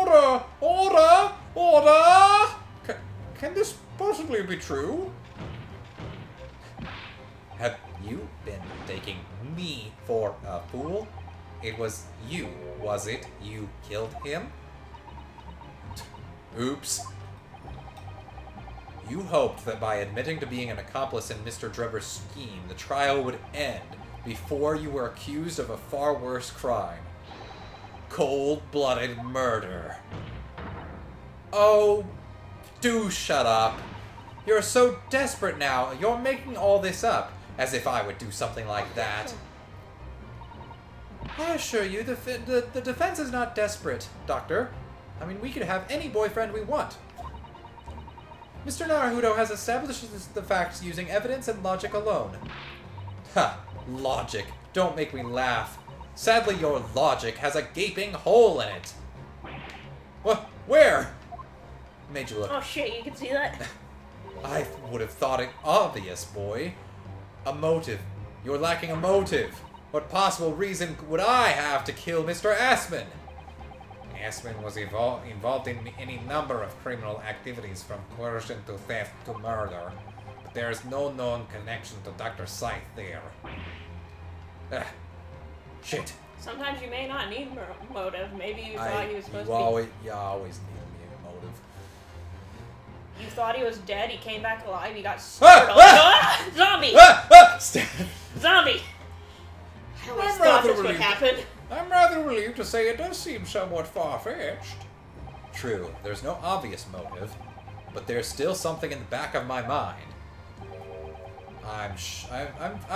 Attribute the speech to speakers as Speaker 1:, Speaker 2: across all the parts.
Speaker 1: Order! Order! Order! Can this possibly be true? Have you been taking me for a fool? It was you, was it? You killed him? Oops. You hoped that by admitting to being an accomplice in Mr. Drebber's scheme, the trial would end before you were accused of a far worse crime. Cold-blooded murder. Oh, do shut up. You're so desperate now. You're making all this up, as if I would do something like that. I assure you, the defense is not desperate, Doctor. I mean, we could have any boyfriend we want. Mr. Naruto has established the facts using evidence and logic alone. Ha! Logic. Don't make me laugh. Sadly, your logic has a gaping hole in it. What? Where? Made you look.
Speaker 2: Oh shit, you can see that?
Speaker 1: I would have thought it obvious, boy. A motive. You're lacking a motive. What possible reason would I have to kill Mr. Aspen? Aspen was involved in any number of criminal activities, from coercion to theft to murder. But there is no known connection to Dr. Scythe there. Shit.
Speaker 2: Sometimes you may not need motive. Maybe you thought he was supposed to
Speaker 1: You always need a motive.
Speaker 2: You thought he was dead, he came back alive, he got startled. Zombie! Zombie! I always thought this would happen.
Speaker 1: I'm rather relieved to say it does seem somewhat far-fetched. True, there's no obvious motive, but there's still something in the back of my mind. I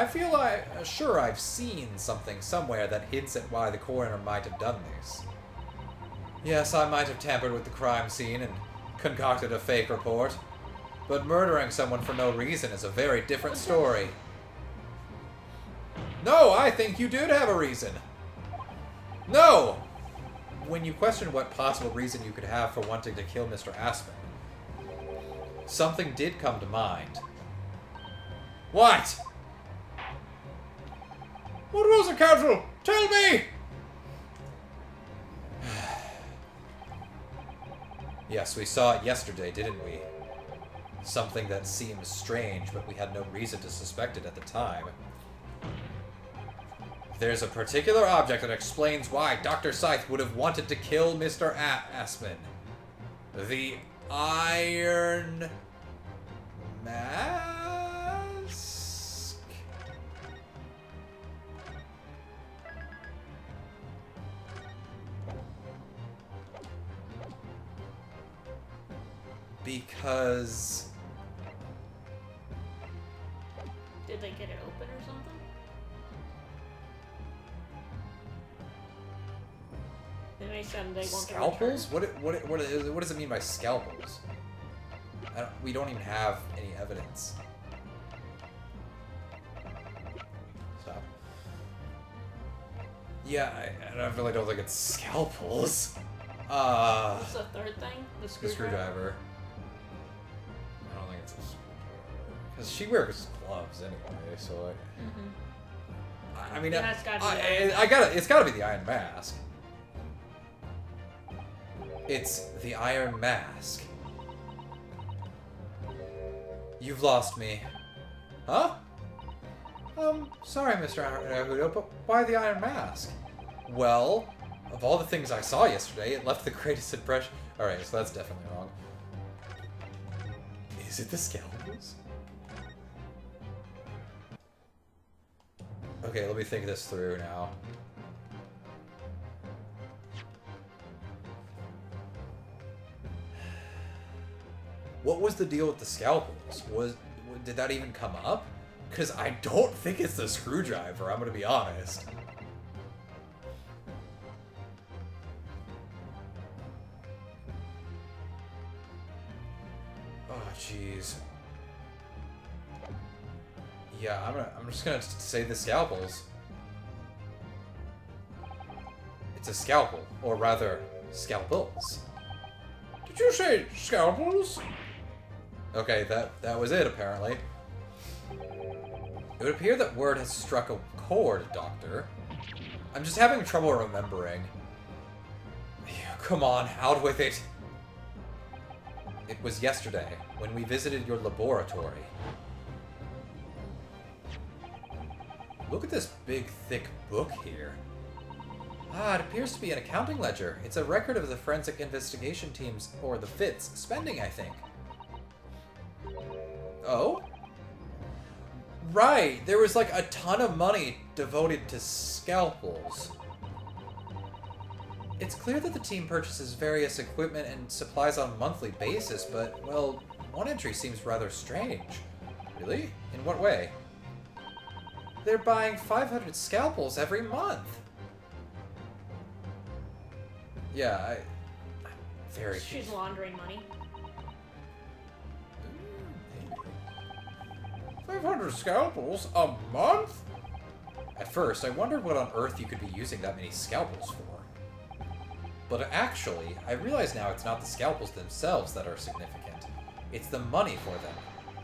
Speaker 1: feel sure I've seen something somewhere that hints at why the coroner might have done this. Yes, I might have tampered with the crime scene and concocted a fake report, but murdering someone for no reason is a very different story. No, I think you did have a reason. No! When you question what possible reason you could have for wanting to kill Mr. Aspen, something did come to mind. What? What was it, Counsel? Tell me! Yes, we saw it yesterday, didn't we? Something that seems strange, but we had no reason to suspect it at the time. There's a particular object that explains why Dr. Scythe would have wanted to kill Mr. Aspen. The Iron Mask? Because...
Speaker 2: Did they get it open or something?
Speaker 1: Scalpels? What does it mean by scalpels? We don't even have any evidence. Stop. Yeah, I really don't think it's scalpels.
Speaker 2: What's the third thing? The
Speaker 1: screwdriver. I don't think it's a screwdriver. Because she wears gloves anyway, so I mean,
Speaker 2: yeah,
Speaker 1: it's gotta be the Iron Mask. It's the Iron Mask. You've lost me. Huh? Sorry, Mr. Naruto, but why the Iron Mask? Well, of all the things I saw yesterday, it left the greatest impression. Alright, so that's definitely wrong. Is it the scalpels? Okay, let me think this through now. What was the deal with the scalpels? Did that even come up? Because I don't think it's the screwdriver, I'm gonna be honest. Oh, jeez. Yeah, I'm just gonna say the scalpels. It's a scalpel, or rather, scalpels. Did you say scalpels? Okay, that was it, apparently. It would appear that word has struck a chord, Doctor. I'm just having trouble remembering. come on, out with it. It was yesterday, when we visited your laboratory. Look at this big, thick book here. Ah, it appears to be an accounting ledger. It's a record of the forensic investigation team's, or the FIT's, spending, I think. Oh? Right, there was like a ton of money devoted to scalpels. It's clear that the team purchases various equipment and supplies on a monthly basis, but, well, one entry seems rather strange. Really? In what way? They're buying 500 scalpels every month. Yeah, very...
Speaker 2: She's laundering money.
Speaker 1: 500 scalpels a month? At first, I wondered what on earth you could be using that many scalpels for. But actually, I realize now it's not the scalpels themselves that are significant. It's the money for them,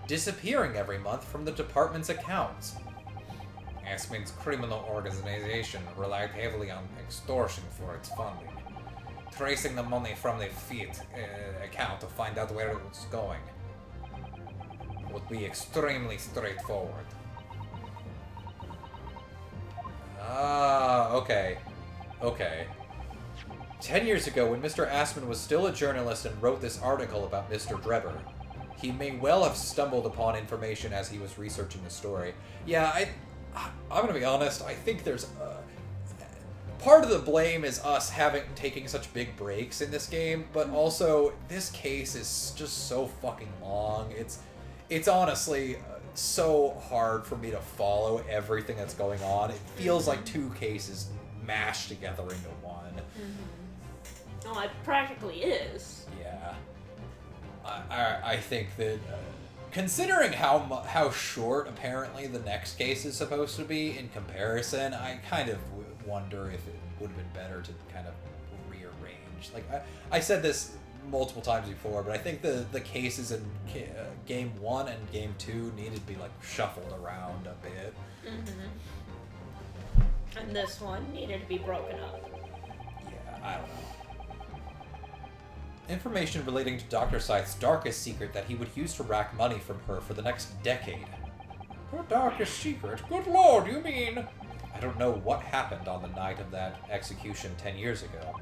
Speaker 1: disappearing every month from the department's accounts. Asmin's criminal organization relied heavily on extortion for its funding. Tracing the money from the FIT account to find out where it was going would be extremely straightforward. Ah, okay. Okay. 10 years ago, when Mr. Asman was still a journalist and wrote this article about Mr. Drebber, he may well have stumbled upon information as he was researching the story. Yeah, I'm gonna be honest, I think there's... part of the blame is us taking such big breaks in this game, but also, this case is just so fucking long. It's honestly so hard for me to follow everything that's going on. It feels like two cases mashed together into one.
Speaker 2: Mm-hmm. No, it practically is.
Speaker 1: Yeah. I think that, considering how short apparently the next case is supposed to be in comparison, I kind of wonder if it would have been better to kind of rearrange. Like, I said this multiple times before, but I think the cases in Game 1 and Game 2 needed to be, like, shuffled around a bit.
Speaker 2: Mm-hmm. And this one needed to be broken up.
Speaker 1: Yeah, I don't know. Information relating to Dr. Scythe's darkest secret that he would use to rack money from her for the next decade. Her darkest secret? Good lord, you mean? I don't know what happened on the night of that execution 10 years ago.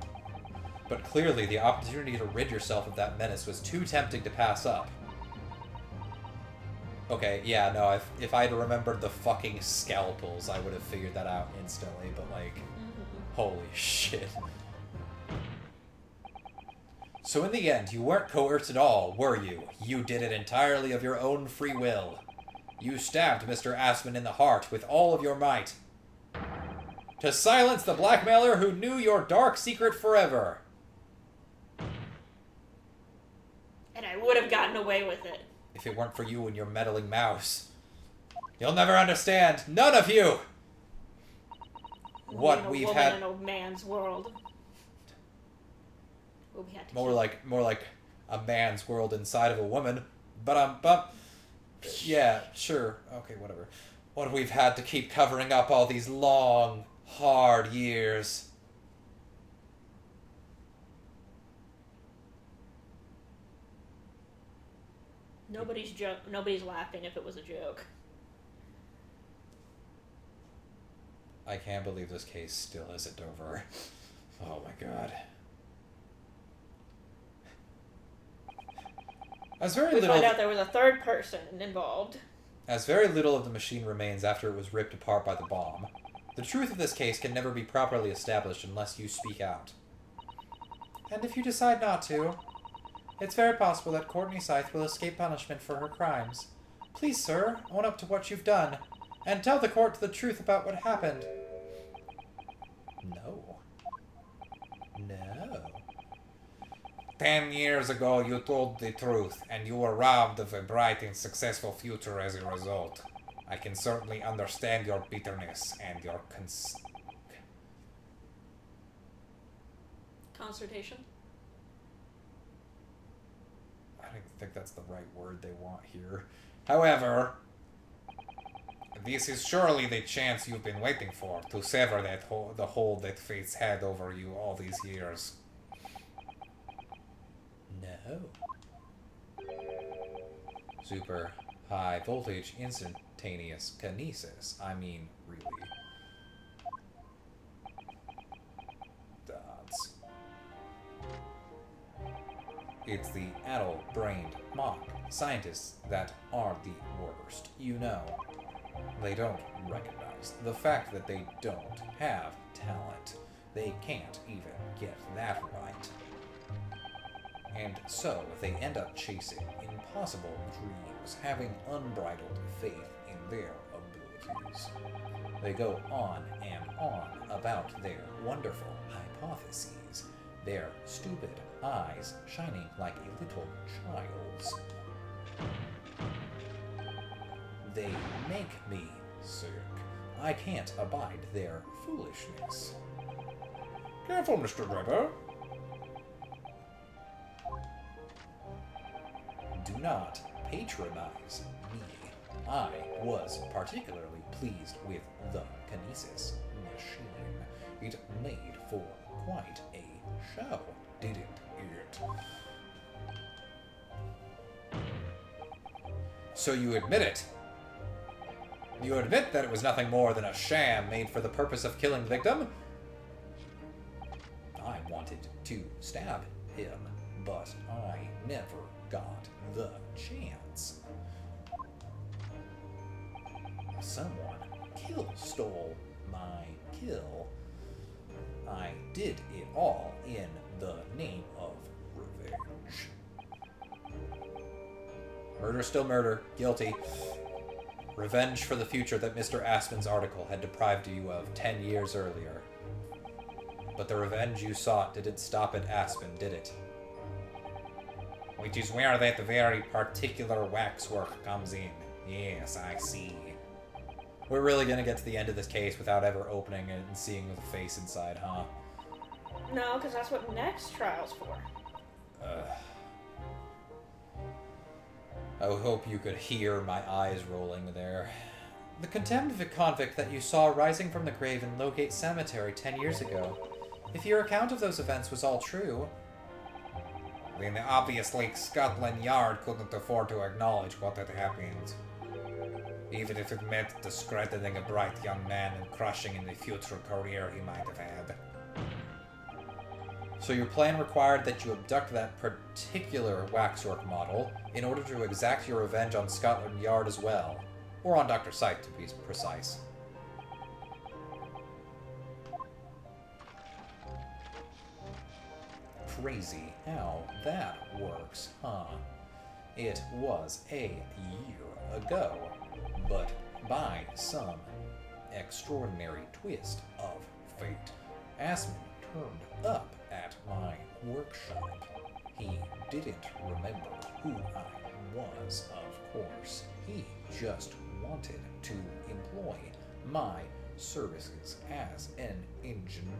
Speaker 1: But clearly the opportunity to rid yourself of that menace was too tempting to pass up. Okay, yeah, no, if I'd remembered the fucking scalpels, I would have figured that out instantly, but like, holy shit. So in the end, you weren't coerced at all, were you? You did it entirely of your own free will. You stabbed Mr. Asman in the heart with all of your might. To silence the blackmailer who knew your dark secret forever.
Speaker 2: And I would have gotten away with it.
Speaker 1: If it weren't for you and your meddling mouse. You'll never understand. None of you! What we've had...
Speaker 2: in a man's world. What we had to
Speaker 1: More like a man's world inside of a woman. But yeah, sure. Okay, whatever. What we've had to keep covering up all these long, hard years.
Speaker 2: Nobody's laughing if it was a joke.
Speaker 1: I can't believe this case still isn't over. Oh my god.
Speaker 2: We found out there was a third person involved.
Speaker 1: As very little of the machine remains after it was ripped apart by the bomb, the truth of this case can never be properly established unless you speak out. And if you decide not to, it's very possible that Courtney Scythe will escape punishment for her crimes. Please, sir, own up to what you've done, and tell the court the truth about what happened. No. No. 10 years ago, you told the truth, and you were robbed of a bright and successful future as a result. I can certainly understand your bitterness and your
Speaker 2: Consultation?
Speaker 1: I don't think that's the right word they want here. However, this is surely the chance you've been waiting for, to sever the hold that fate's had over you all these years. No. Super high voltage instantaneous kinesis. I mean, really. That's... It's the addle-brained mock scientists that are the worst. You know, they don't recognize the fact that they don't have talent. They can't even get that right. And so they end up chasing impossible dreams, having unbridled faith in their abilities. They go on and on about their wonderful hypotheses, their stupid eyes shining like a little child's. They make me sick. I can't abide their foolishness. Careful, Mr. Drebber. Do not patronize me. I was particularly pleased with the kinesis machine. It made for quite a show, didn't it? So you admit it? You admit that it was nothing more than a sham made for the purpose of killing the victim? I wanted to stab him, but I never got the chance. Someone stole my kill. I did it all in the name of revenge. Murder still murder. Guilty. Revenge for the future that Mr. Aspen's article had deprived you of 10 years earlier. But the revenge you sought didn't stop at Aspen, did it? Which is where that very particular waxwork comes in. Yes, I see. We're really gonna get to the end of this case without ever opening it and seeing the face inside, huh?
Speaker 2: No, because that's what next trial's for.
Speaker 1: I hope you could hear my eyes rolling there. The condemned convict that you saw rising from the grave in Lowgate Cemetery 10 years ago. If your account of those events was all true... Then obviously Scotland Yard couldn't afford to acknowledge what had happened. Even if it meant discrediting a bright young man and crushing any future career he might have had. So your plan required that you abduct that particular waxwork model in order to exact your revenge on Scotland Yard as well. Or on Dr. Sight, to be precise. Crazy how that works, huh? It was a year ago, but by some extraordinary twist of fate, Aspen turned up at my workshop. He didn't remember who I was, of course. He just wanted to employ my services as an engineer.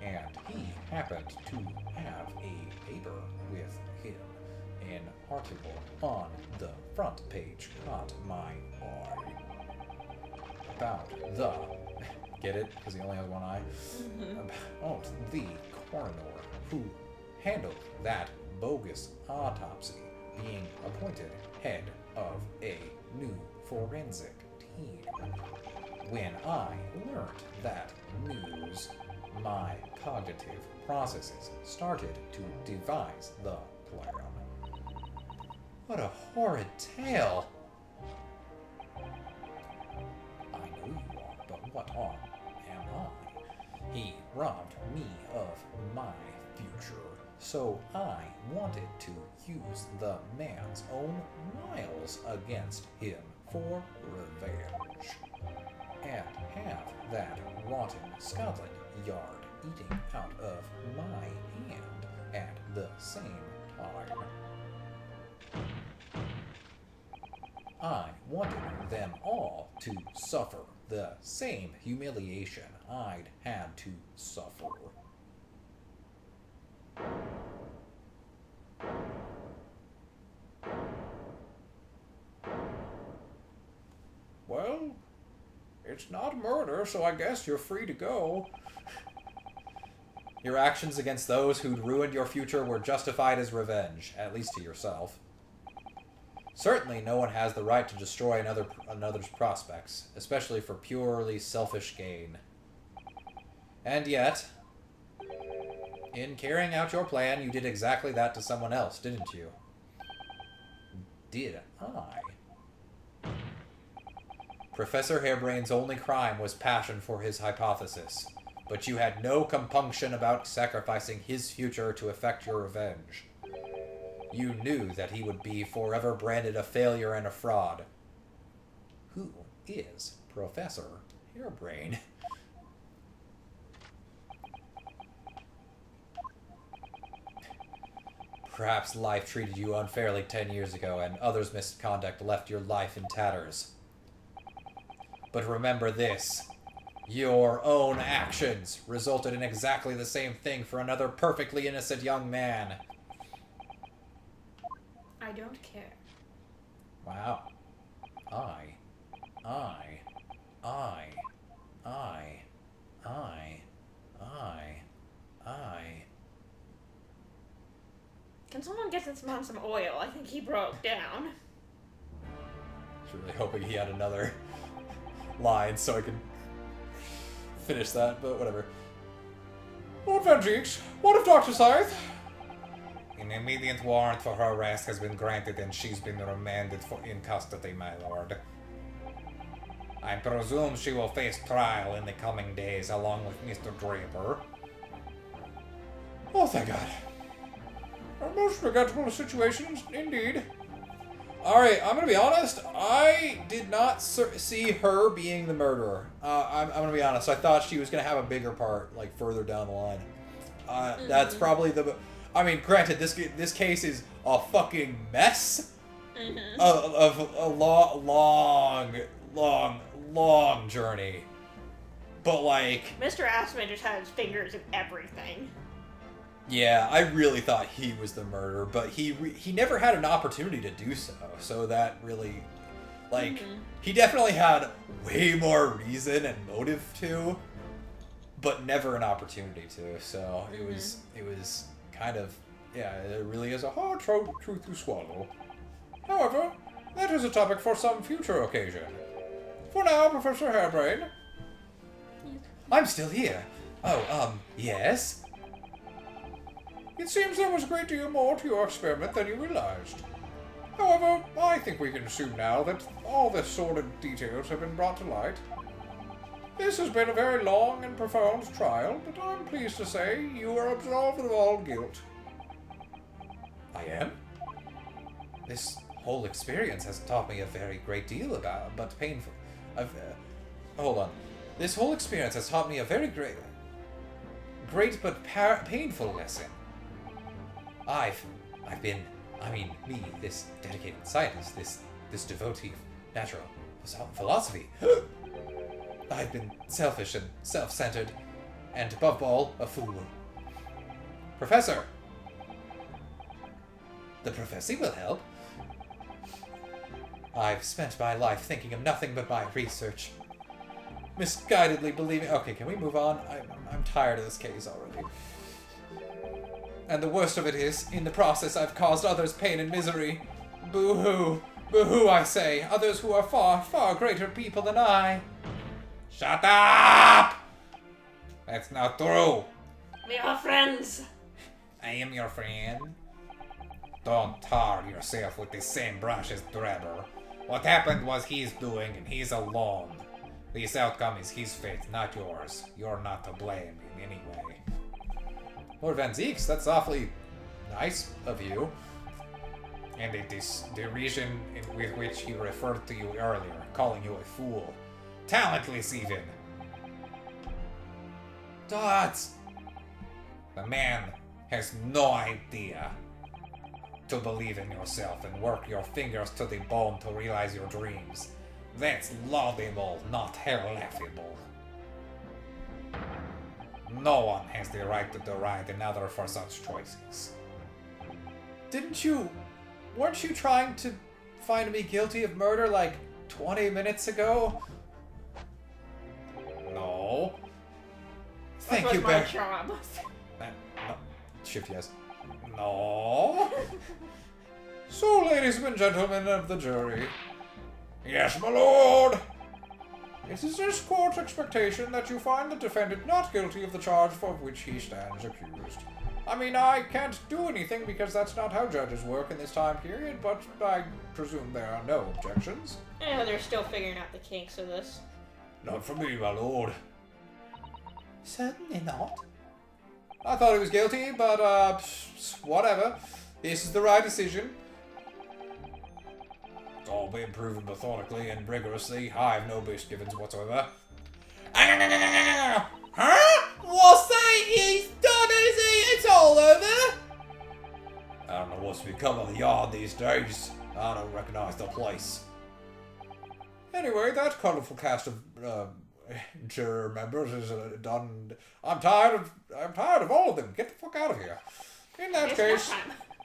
Speaker 1: And he happened to have a paper with him. An article on the front page caught my eye. About the... Get it? Because he only has one eye? About the coroner who handled that bogus autopsy being appointed head of a new forensic team. When I learned that news, my cognitive processes started to devise the plan. What a horrid tale! I know you are, but what am I? He robbed me of my future, so I wanted to use the man's own wiles against him for revenge. And have that rotten Scotland Yard eating out of my hand at the same time. I wanted them all to suffer the same humiliation I'd had to suffer. Well, it's not murder, so I guess you're free to go. Your actions against those who'd ruined your future were justified as revenge, at least to yourself. Certainly, no one has the right to destroy another's prospects, especially for purely selfish gain. And yet, in carrying out your plan, you did exactly that to someone else, didn't you? Did I? Professor Hairbrain's only crime was passion for his hypothesis, but you had no compunction about sacrificing his future to effect your revenge. You knew that he would be forever branded a failure and a fraud. Who is Professor Hairbrain? Perhaps life treated you unfairly 10 years ago, and others' misconduct left your life in tatters. But remember this. Your own actions resulted in exactly the same thing for another perfectly innocent young man.
Speaker 2: I don't care.
Speaker 1: Wow. I.
Speaker 2: Can someone get this man some oil? I think he broke down.
Speaker 1: I was really hoping he had another line so I could finish that, but whatever. Lord Van Geeks, what of Dr. Scythe? An immediate warrant for her arrest has been granted and she's been remanded in custody, my lord. I presume she will face trial in the coming days along with Mr. Draper. Oh, thank God. A most regrettable situation, indeed. Alright, I'm gonna be honest. I did not see her being the murderer. I'm gonna be honest. I thought she was gonna have a bigger part, like, further down the line. That's probably the... I mean, granted, this case is a fucking mess of a long journey. But, like...
Speaker 2: Mr. Assman just had his fingers in everything.
Speaker 1: Yeah, I really thought he was the murderer, but he never had an opportunity to do so. So that really, like, he definitely had way more reason and motive to, but never an opportunity to. So it was kind of, yeah, it really is a hard truth to swallow. However, that is a topic for some future occasion. For now, Professor Hairbrain. I'm still here. Oh, yes? It seems there was a great deal more to your experiment than you realized. However, I think we can assume now that all the sordid details have been brought to light. This has been a very long and profound trial, but I'm pleased to say you are absolved of all guilt. I am? This whole experience has taught me a very great deal but painful. Hold on. This whole experience has taught me a very great but painful lesson. Me, this dedicated scientist, this devotee of natural philosophy. I've been selfish and self-centered, and above all, a fool. Professor! The prophecy will help. I've spent my life thinking of nothing but my research. Misguidedly believing... Okay, can we move on? I'm tired of this case already. And the worst of it is, in the process, I've caused others pain and misery. Boo-hoo. Boo-hoo, I say. Others who are far, far greater people than I. Shut up! That's not true.
Speaker 2: We are friends.
Speaker 1: I am your friend. Don't tar yourself with the same brush as Drebber. What happened was his doing, and he's alone. This outcome is his fate, not yours. You're not to blame in any way. Lord Van Zeeks, that's awfully nice of you. And it is derision with which he referred to you earlier, calling you a fool. Talentless, even. Dots! The man has no idea to believe in yourself and work your fingers to the bone to realize your dreams. That's laudable, not laughable. No one has the right to deride another for such choices. Weren't you trying to find me guilty of murder like 20 minutes ago? No. Thank you, Barry. No. Shift yes. No. So, ladies and gentlemen of the jury. Yes, my lord. It is this court's expectation that you find the defendant not guilty of the charge for which he stands accused. I mean, I can't do anything because that's not how judges work in this time period, but I presume there are no objections.
Speaker 2: Yeah, they're still figuring out the kinks of this.
Speaker 1: Not for me, my lord. Certainly not. I thought he was guilty, but, whatever. This is the right decision. It's all been proven methodically and rigorously. I have no misgivings whatsoever. Huh? What's that? He's done, is he? It's all over? I don't know what's become of the yard these days. I don't recognize the place. Anyway, that colorful cast of juror members is done. I'm tired of all of them. Get the fuck out of here. In that case,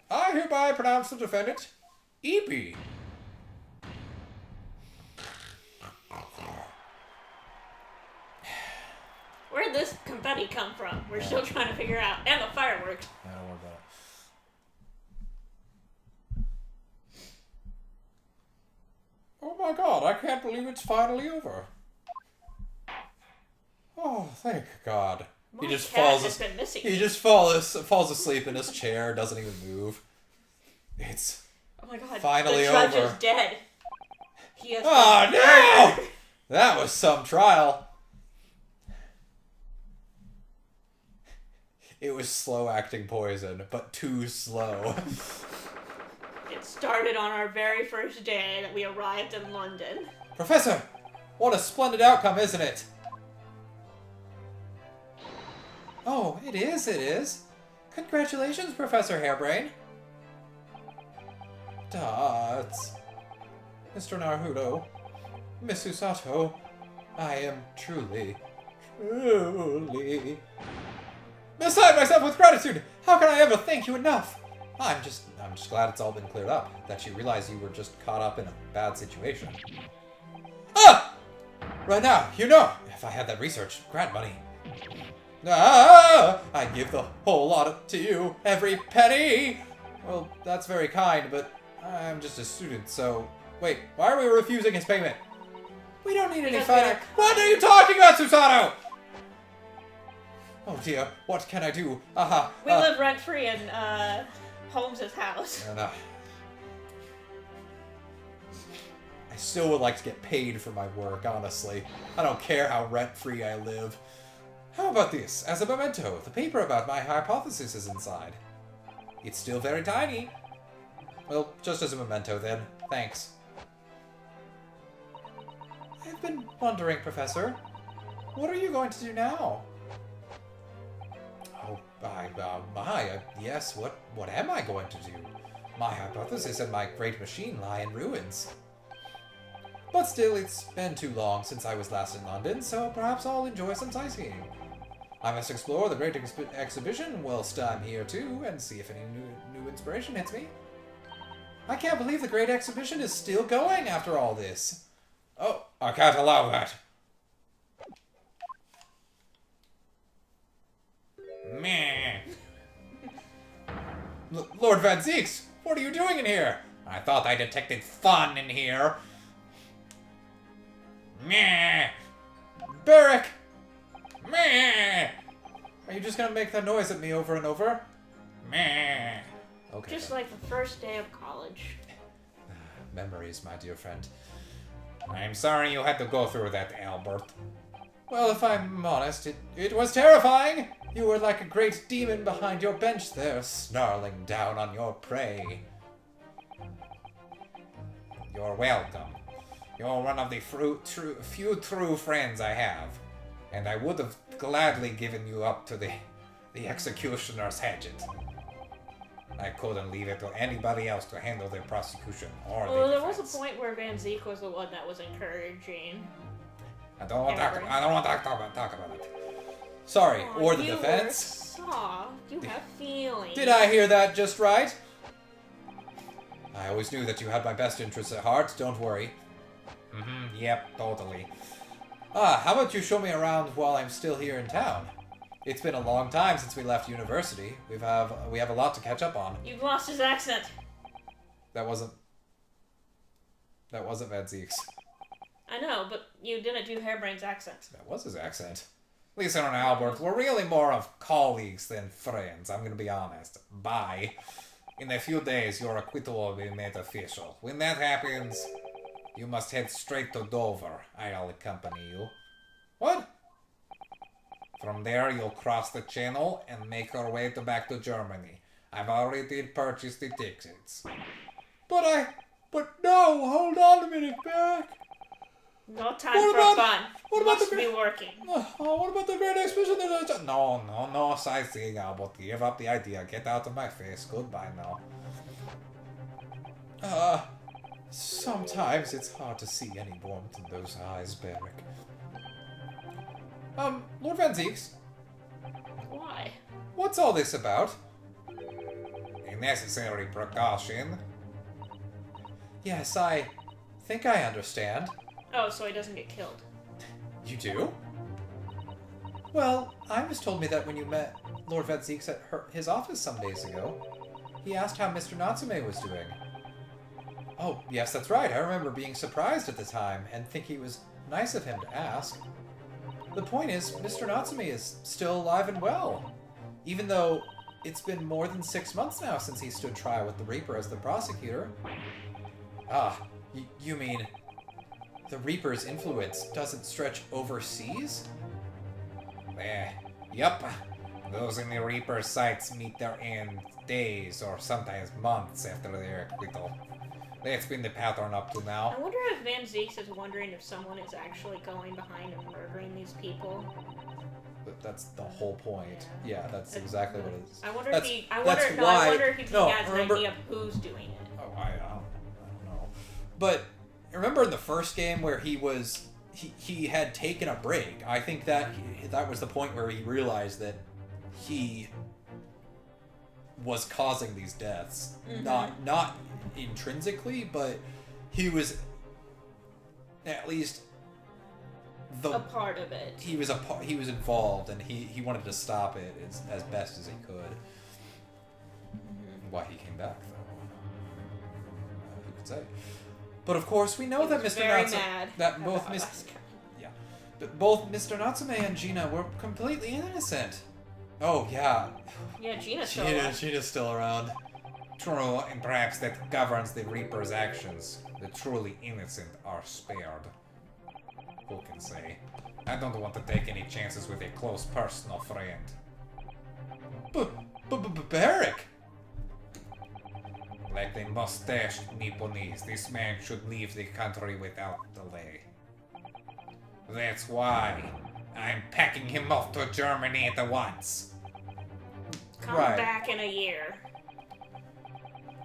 Speaker 1: I hereby pronounce the defendant E.B.
Speaker 2: Where'd this confetti come from? We're still trying to figure out. And the fireworks.
Speaker 1: I don't worry about it. Oh my god, I can't believe it's finally over. Oh, thank God.
Speaker 2: He just falls
Speaker 1: asleep in his chair, doesn't even move. It's
Speaker 2: oh my god,
Speaker 1: finally
Speaker 2: the judge
Speaker 1: over.
Speaker 2: is dead. He has
Speaker 1: oh no! That was some trial. It was slow acting poison, but too slow.
Speaker 2: It started on our very first day that we arrived in London.
Speaker 1: Professor! What a splendid outcome, isn't it? Oh, it is. Congratulations, Professor Hairbrain. Dots. Mr. Naruto. Miss Usato. I am truly beside myself with gratitude. How can I ever thank you enough? I'm just glad it's all been cleared up. That you realize you were just caught up in a bad situation. Ah! Right now, if I had that research grant money. Ah! I'd give the whole lot to you, every penny. Well, that's very kind, but I'm just a student, so... Wait, why are we refusing his payment? We don't need any fighting. What are you talking about, Susanoo? Oh dear, what can I do?
Speaker 2: We live rent-free in, Holmes' house.
Speaker 1: I still would like to get paid for my work, honestly. I don't care how rent-free I live. How about this? As a memento, the paper about my hypothesis is inside. It's still very tiny. Well, just as a memento then. Thanks. I've been wondering, Professor. What are you going to do now? Oh, yes, what am I going to do? My hypothesis and my great machine lie in ruins. But still, it's been too long since I was last in London, so perhaps I'll enjoy some sightseeing. I must explore the great exhibition whilst I'm here too, and see if any new inspiration hits me. I can't believe the great exhibition is still going after all this. Oh, I can't allow that. Meh. Lord Van Zeeks, what are you doing in here? I thought I detected fun in here. Meh. Barrack. Meh. Are you just gonna make that noise at me over and over? Meh. Okay.
Speaker 2: Just like the first day of college.
Speaker 1: Memories, my dear friend. I'm sorry you had to go through that, Albert. Well, if I'm honest, it was terrifying. You were like a great demon behind your bench there, snarling down on your prey. You're welcome. You're one of the few true friends I have. And I would have gladly given you up to the executioner's hatchet. I couldn't leave it to anybody else to handle the prosecution or the defense.
Speaker 2: There was a point where Van Zeek was the one that was encouraging.
Speaker 1: I don't want to talk about it. Sorry, or the defense.
Speaker 2: You were soft. You have feelings.
Speaker 1: Did I hear that just right? I always knew that you had my best interests at heart, don't worry. Yep, totally. How about you show me around while I'm still here in town? It's been a long time since we left university. We have a lot to catch up on.
Speaker 2: You've lost his accent.
Speaker 1: That wasn't Van Zeke's.
Speaker 2: I know, but you didn't do Hairbrain's accent.
Speaker 1: That was his accent. Lisa and Albert were really more of colleagues than friends, I'm gonna be honest. Bye. In a few days, your acquittal will be made official. When that happens, you must head straight to Dover. I'll accompany you. What? From there, you'll cross the channel and make your way back to Germany. I've already purchased the tickets. But no, hold on a minute, Beck.
Speaker 2: No time for fun.
Speaker 1: What about
Speaker 2: Must be working.
Speaker 1: What about the great exhibition? No sightseeing, Albert. Give up the idea. Get out of my face. Goodbye now. Sometimes it's hard to see any warmth in those eyes, Beric. Lord Van Zeeks?
Speaker 2: Why?
Speaker 1: What's all this about? A necessary precaution. Yes, I think I understand.
Speaker 2: Oh, so he doesn't get killed.
Speaker 1: You do? Well, Imus told me that when you met Lord Van Zeeks at his office some days ago, he asked how Mr. Natsume was doing. Oh, yes, that's right. I remember being surprised at the time and think it was nice of him to ask. The point is, Mr. Natsume is still alive and well, even though it's been more than 6 months now since he stood trial with the Reaper as the prosecutor. You mean the Reaper's influence doesn't stretch overseas?
Speaker 3: Yup. Those in the Reaper's sights meet their end days or sometimes months after their acquittal. That's been the pattern up to now.
Speaker 2: I wonder if Van Zeeks is wondering if someone is actually going behind and murdering these people.
Speaker 1: But that's the whole point. Yeah, that's exactly what it is.
Speaker 2: I wonder
Speaker 1: That's-
Speaker 2: if he. I
Speaker 1: that's
Speaker 2: wonder. No,
Speaker 1: why-
Speaker 2: I wonder if he
Speaker 1: no,
Speaker 2: has
Speaker 1: remember-
Speaker 2: an idea of who's doing it.
Speaker 1: Oh, I don't know. But remember in the first game where he had taken a break. I think that that was the point where he realized that he was causing these deaths.
Speaker 2: Mm-hmm.
Speaker 1: Not intrinsically, but he was at least
Speaker 2: A part of it.
Speaker 1: he was involved, and he wanted to stop it as best as he could. Why he came back, though, who could say? But of course, we know
Speaker 2: He
Speaker 1: that
Speaker 2: was
Speaker 1: Mr.
Speaker 2: very
Speaker 1: Natsume,
Speaker 2: mad
Speaker 1: that both
Speaker 2: about
Speaker 1: Mr.
Speaker 2: us.
Speaker 1: Yeah, but both Mr. Natsume and Gina were completely innocent. Oh yeah,
Speaker 2: Yeah, Gina's still alive.
Speaker 1: Gina's still around.
Speaker 3: True, and perhaps that governs the Reaper's actions. The truly innocent are spared. Who can say? I don't want to take any chances with a close personal friend.
Speaker 1: But Beric.
Speaker 3: Like the mustached Nipponese, this man should leave the country without delay. That's why I'm packing him off to Germany at once.
Speaker 2: Come
Speaker 1: Right.
Speaker 2: back in a year.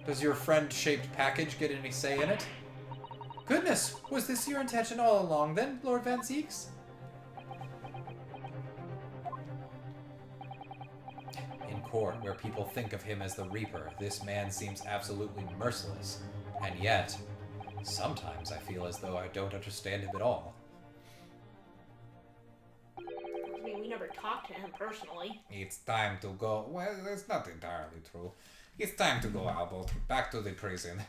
Speaker 1: Does your friend-shaped package get any say in it? Goodness, was this your intention all along then, Lord Van Zeeks? In court, where people think of him as the Reaper, this man seems absolutely merciless. And yet, sometimes I feel as though I don't understand him at all.
Speaker 2: I mean, we never talked to him personally.
Speaker 3: It's time to go. Well, that's not entirely true. It's time to go, Albert. Back to the prison.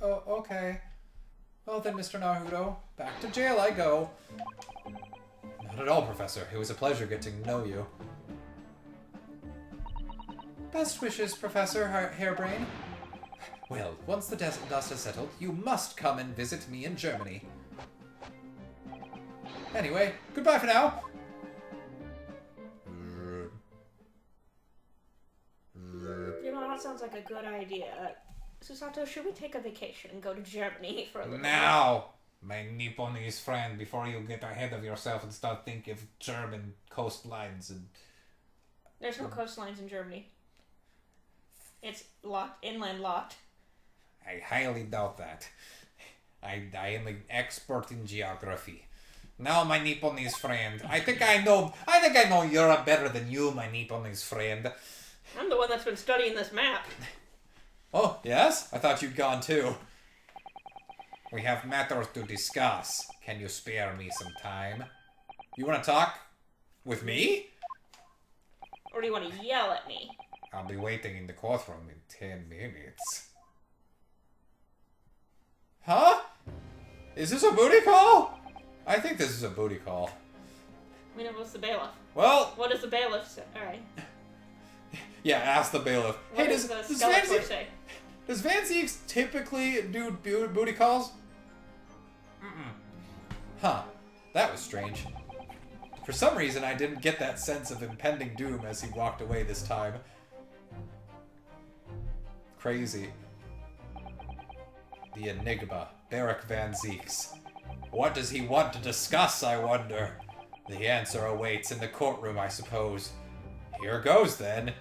Speaker 1: Okay. Well then, Mr. Naruto, back to jail I go. Not at all, Professor. It was a pleasure getting to know you. Best wishes, Professor Hairbrain. Well, once the dust has settled, you must come and visit me in Germany. Anyway, goodbye for now.
Speaker 2: You know, that sounds like a good idea. Susato, should we take a vacation and go to Germany for a little
Speaker 3: Now, my Nipponese friend, before you get ahead of yourself and start thinking of German coastlines and...
Speaker 2: There's no coastlines in Germany. It's locked, inland locked.
Speaker 3: I highly doubt that. I am an expert in geography. Now, my Nipponese friend, I think I know Europe better than you, my Nipponese friend.
Speaker 2: I'm the one that's been studying this map.
Speaker 1: Oh, yes? I thought you'd gone too.
Speaker 3: We have matters to discuss. Can you spare me some time?
Speaker 1: You want to talk with me?
Speaker 2: Or do you want to yell at me?
Speaker 3: I'll be waiting in the courtroom in 10 minutes.
Speaker 1: Huh? Is this a booty call? I think this is a booty call.
Speaker 2: I mean, what's the bailiff?
Speaker 1: Well,
Speaker 2: What does the bailiff say? Alright.
Speaker 1: yeah, ask the bailiff.
Speaker 2: What
Speaker 1: Hey,
Speaker 2: does the
Speaker 1: does
Speaker 2: skeletor say?
Speaker 1: Does Van Zieks typically do booty calls? Huh. That was strange. For some reason, I didn't get that sense of impending doom as he walked away this time. Crazy. The enigma, Barrack Van Zieks. What does he want to discuss, I wonder? The answer awaits in the courtroom, I suppose. Here goes, then.